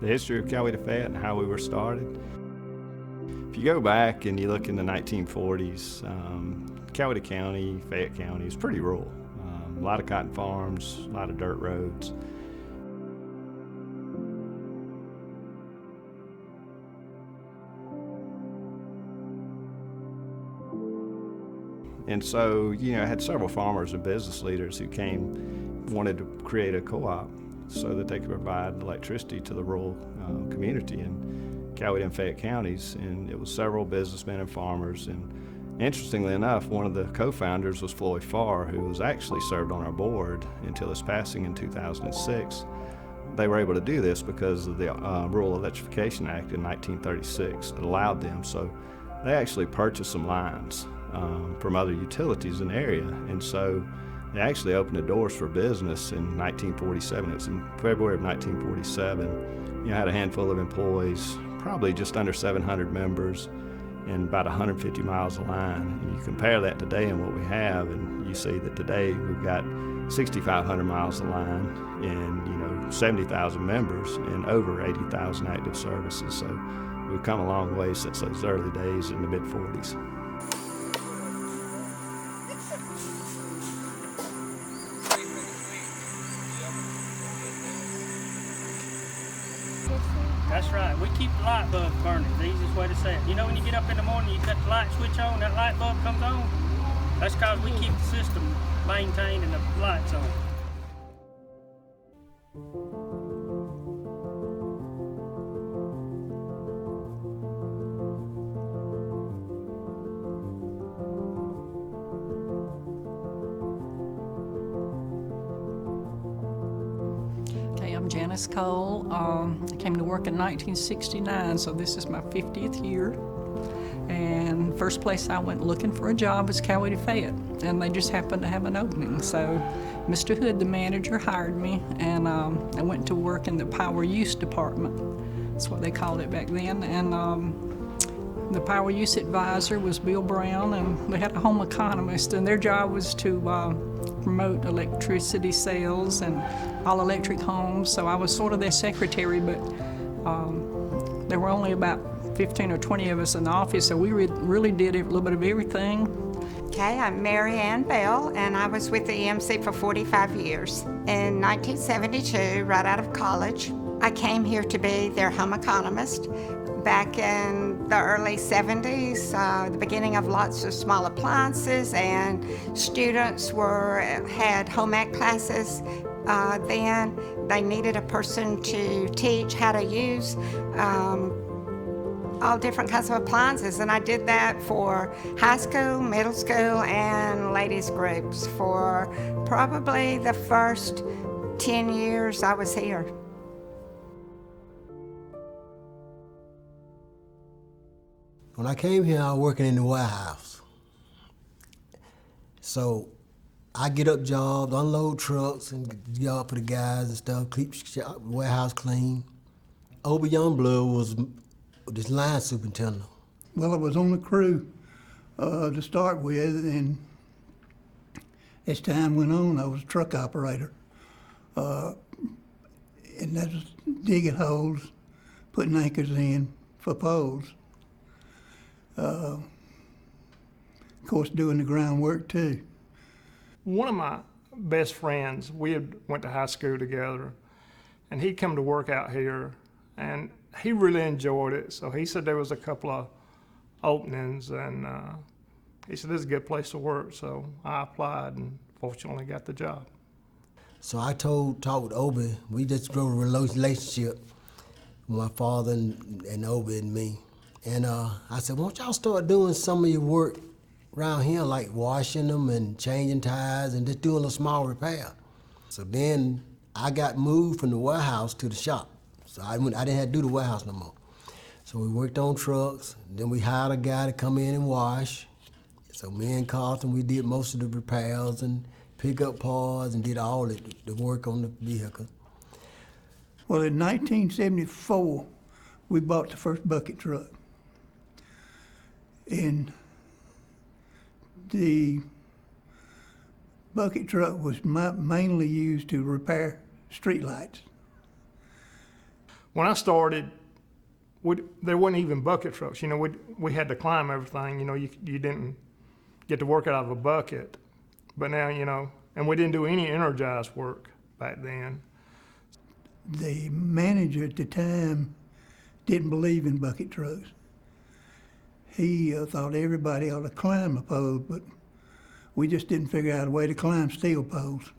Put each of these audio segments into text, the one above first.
The history of Coweta-Fayette and how we were started. If you go back and you look in the 1940s, Coweta County, Fayette County is pretty rural. A lot of cotton farms, a lot of dirt roads. And so, I had several farmers and business leaders who wanted to create a co-op so that they could provide electricity to the rural community in Coweta and Fayette counties. And it was several businessmen and farmers. And interestingly enough, one of the co-founders was Floyd Farr, who was actually served on our board until his passing in 2006. They were able to do this because of the Rural Electrification Act in 1936 that allowed them. So they actually purchased some lines from other utilities in the area. And so they actually opened the doors for business in 1947. It was in February of 1947. Had a handful of employees, probably just under 700 members, and about 150 miles of line. And you compare that today and what we have, and you see that today we've got 6,500 miles of line and 70,000 members and over 80,000 active services. So we've come a long way since those early days in the mid-40s. That's right. We keep the light bulb burning. The easiest way to say it. When you get up in the morning, you cut the light switch on, that light bulb comes on. That's because we keep the system maintained and the lights on. I'm Janice Cole. I came to work in 1969, so this is my 50th year. And first place I went looking for a job was Coweta-Fayette, and they just happened to have an opening. So Mr. Hood, the manager, hired me, and I went to work in the power use department. That's what they called it back then. And the power use advisor was Bill Brown, and they had a home economist, and their job was to promote electricity sales and all electric homes. So I was sort of their secretary, but there were only about 15 or 20 of us in the office, so we really did a little bit of everything. Okay, I'm MaryAnne Bell, and I was with the EMC for 45 years. In 1972, right out of college, I came here to be their home economist. Back in the early 70s, the beginning of lots of small appliances, and students had home ec classes. Then they needed a person to teach how to use all different kinds of appliances, and I did that for high school, middle school, and ladies groups for probably the first 10 years I was here. When I came here, I was working in the warehouse. So I get up jobs, unload trucks, and get job for the guys and stuff, keep the warehouse clean. Obie Youngblood was this line superintendent. Well, I was on the crew to start with, and as time went on, I was a truck operator. And that was digging holes, putting anchors in for poles. Of course, doing the groundwork too. One of my best friends, we went to high school together, and he'd come to work out here, and he really enjoyed it. So he said there was a couple of openings, and he said this is a good place to work. So I applied and fortunately got the job. So I talked with Obie. We just built a relationship with my father and Obie and me. And I said, why don't y'all start doing some of your work around here, like washing them and changing tires and just doing a small repair. So then I got moved from the warehouse to the shop. So I didn't have to do the warehouse no more. So we worked on trucks. Then we hired a guy to come in and wash. So me and Carlton, we did most of the repairs and pick up parts and did all the work on the vehicle. Well, in 1974, we bought the first bucket truck. And the bucket truck was mainly used to repair streetlights. When I started, there wasn't even bucket trucks. You know, we had to climb everything. You know, you didn't get to work out of a bucket. But now, you know, and we didn't do any energized work back then. The manager at the time didn't believe in bucket trucks. He thought everybody ought to climb a pole, but we just didn't figure out a way to climb steel poles.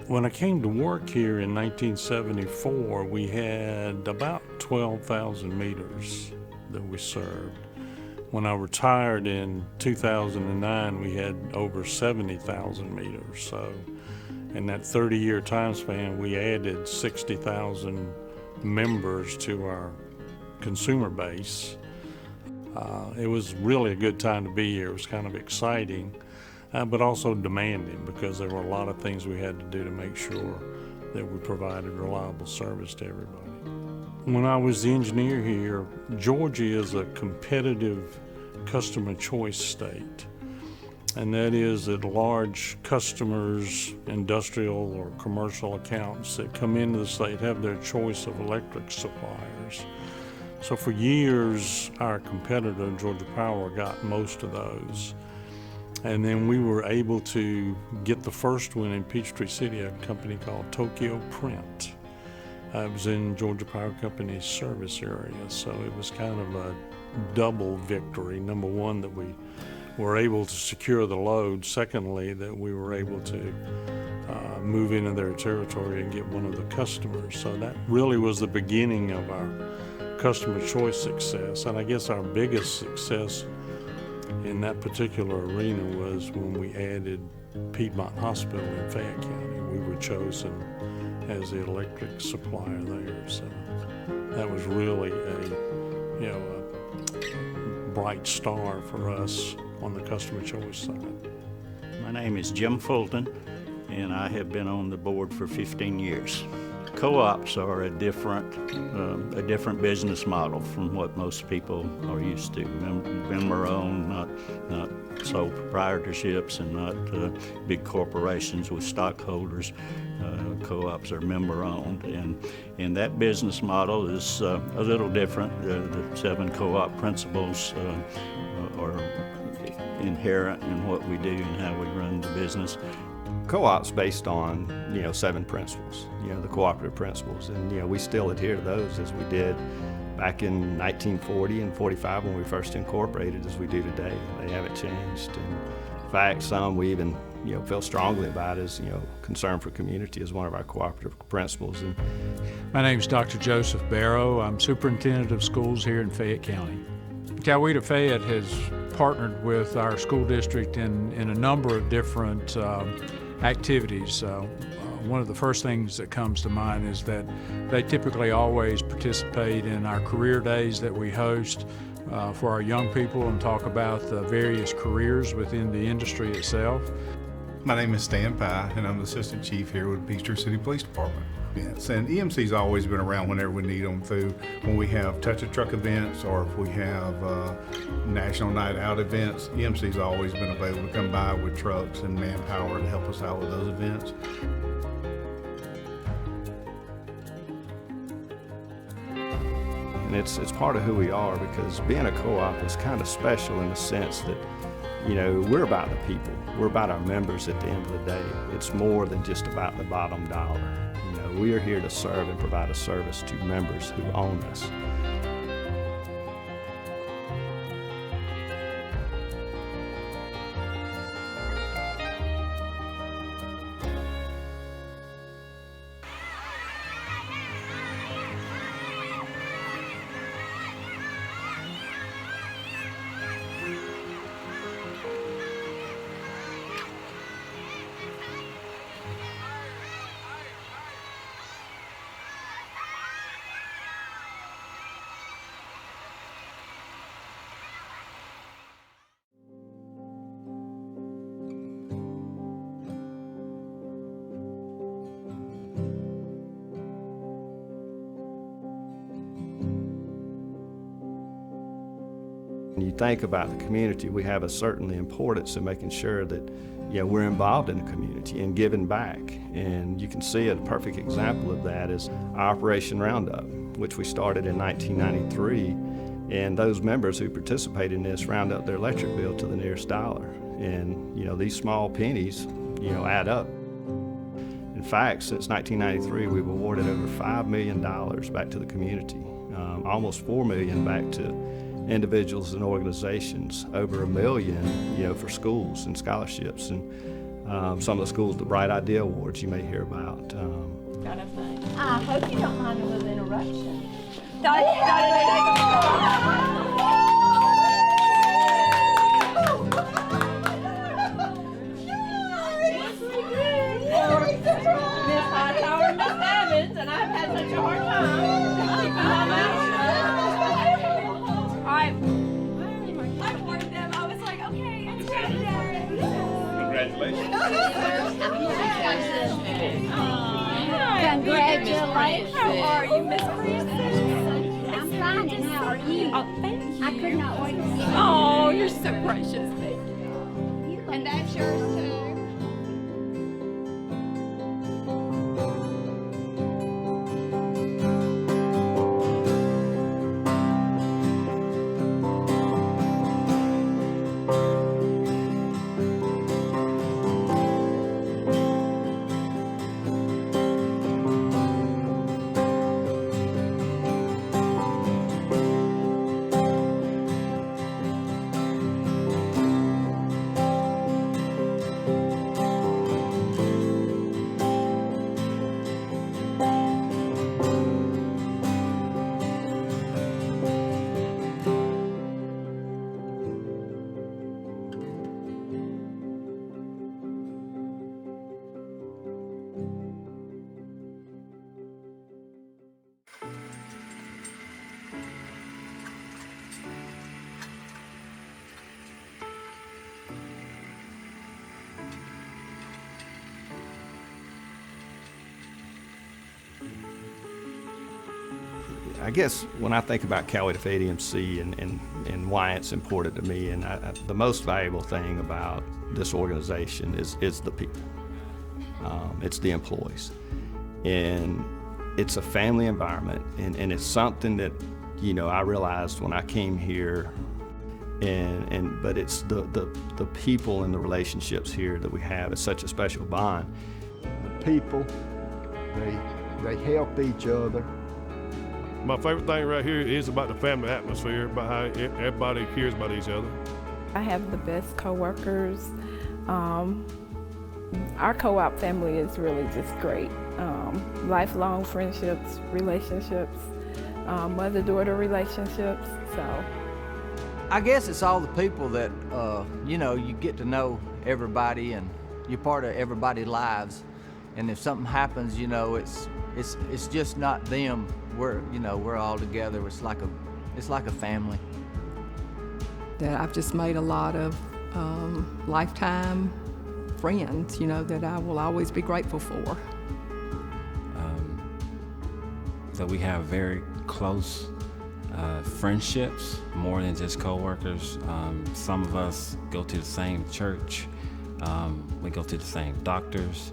When I came to work here in 1974, we had about 12,000 meters that we served. When I retired in 2009, we had over 70,000 meters. So in that 30-year time span, we added 60,000 members to our consumer base. It was really a good time to be here. It was kind of exciting, but also demanding, because there were a lot of things we had to do to make sure that we provided reliable service to everybody. When I was the engineer here, Georgia is a competitive customer choice state. And that is that large customers, industrial or commercial accounts that come into the state have their choice of electric suppliers. So for years, our competitor, Georgia Power, got most of those. And then we were able to get the first one in Peachtree City, a company called Tokyo Print. It was in Georgia Power Company's service area, so it was kind of a double victory. Number one, that we were able to secure the load. Secondly, that we were able to move into their territory and get one of the customers. So that really was the beginning of our customer choice success. And I guess our biggest success in that particular arena was when we added Piedmont Hospital in Fayette County. We were chosen as the electric supplier there. So that was really a bright star for us on the customer choice side. My name is Jim Fulton, and I have been on the board for 15 years. Co-ops are a different business model from what most people are used to. Member-owned, not sole proprietorships, and not big corporations with stockholders. Co-ops are member-owned, and that business model is a little different. The 7 co-op principles are inherent in what we do and how we run the business. Co-op's based on, 7 principles, the cooperative principles, and we still adhere to those as we did back in 1940 and 45 when we first incorporated, as we do today. They haven't changed. And in fact, some we even feel strongly about as concern for community is one of our cooperative principles. And my name is Dr. Joseph Barrow. I'm superintendent of schools here in Fayette County. Coweta-Fayette has partnered with our school district in a number of different activities. One of the first things that comes to mind is that they typically always participate in our career days that we host for our young people and talk about the various careers within the industry itself. My name is Stan Pye, and I'm the Assistant Chief here with Peachtree City Police Department. Yes, and EMC's always been around whenever we need them through when we have touch-a-truck events or if we have National Night Out events. EMC's always been available to come by with trucks and manpower to help us out with those events. And it's part of who we are, because being a co-op is kind of special in the sense that we're about the people. We're about our members at the end of the day. It's more than just about the bottom dollar. We are here to serve and provide a service to members who own us. When you think about the community, we have a certain importance in making sure that we're involved in the community and giving back. And you can see a perfect example of that is Operation Roundup, which we started in 1993. And those members who participate in this round up their electric bill to the nearest dollar. And these small pennies, add up. In fact, since 1993, we've awarded over $5 million back to the community, almost $4 million back to individuals and organizations, over $1 million, for schools and scholarships, and some of the schools, the Bright Idea Awards you may hear about. Kind of thing. I hope you don't mind a little interruption. Miss Hightower and Miss Evans, and I've had such a hard time keeping my mouth shut. I warned them. I was like, okay, it's Saturday. Congratulations. Congratulations. How are you, Miss Princess? I'm fine, and how are you? Oh, thank you. I could not wait to see you. Oh, you're so precious. Thank you. And that's yours too. I guess when I think about Coweta-Fayette EMC and why it's important to me, and the most valuable thing about this organization is the people. It's the employees. And it's a family environment, and it's something that, I realized when I came here, but it's the people and the relationships here that we have. It's such a special bond. The people, they help each other. My favorite thing right here is about the family atmosphere, about how everybody cares about each other. I have the best coworkers. Our co-op family is really just great. Lifelong friendships, relationships, mother-daughter relationships, so. I guess it's all the people that, you get to know everybody and you're part of everybody's lives. And if something happens, it's just not them. We're all together. It's like a family. That I've just made a lot of lifetime friends, that I will always be grateful for. So we have very close friendships, more than just coworkers. Some of us go to the same church. We go to the same doctors,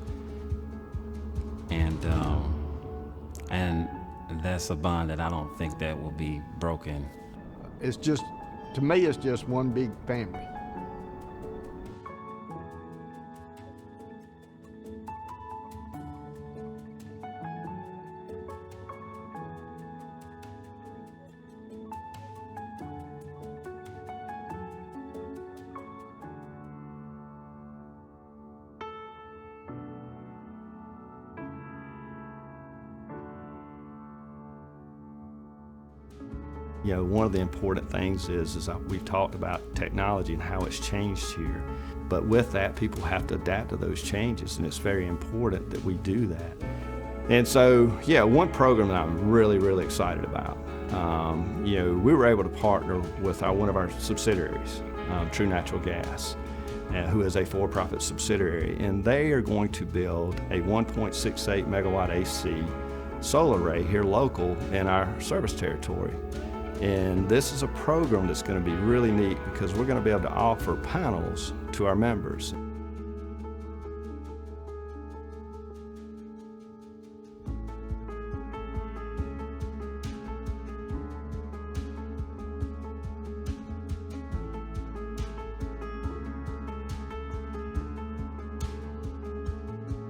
and that's a bond that I don't think that will be broken. It's just, to me, it's just one big family. One of the important things is we've talked about technology and how it's changed here. But with that, people have to adapt to those changes, and it's very important that we do that. And so, one program that I'm really, really excited about, we were able to partner with one of our subsidiaries, True Natural Gas, who is a for-profit subsidiary, and they are going to build a 1.68 megawatt AC solar array here local in our service territory. And this is a program that's going to be really neat because we're going to be able to offer panels to our members.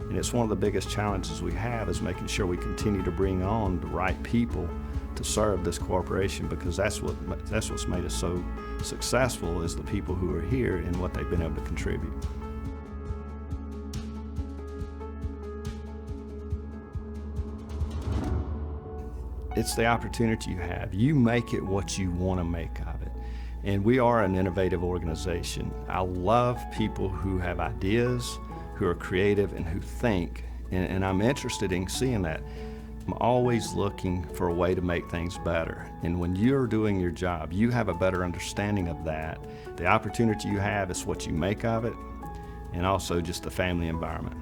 And it's one of the biggest challenges we have is making sure we continue to bring on the right people to serve this corporation, because that's what's made us so successful is the people who are here and what they've been able to contribute. It's the opportunity you have. You make it what you want to make of it. And we are an innovative organization. I love people who have ideas, who are creative, and who think. And I'm interested in seeing that. I'm always looking for a way to make things better. And when you're doing your job, you have a better understanding of that. The opportunity you have is what you make of it, and also just the family environment.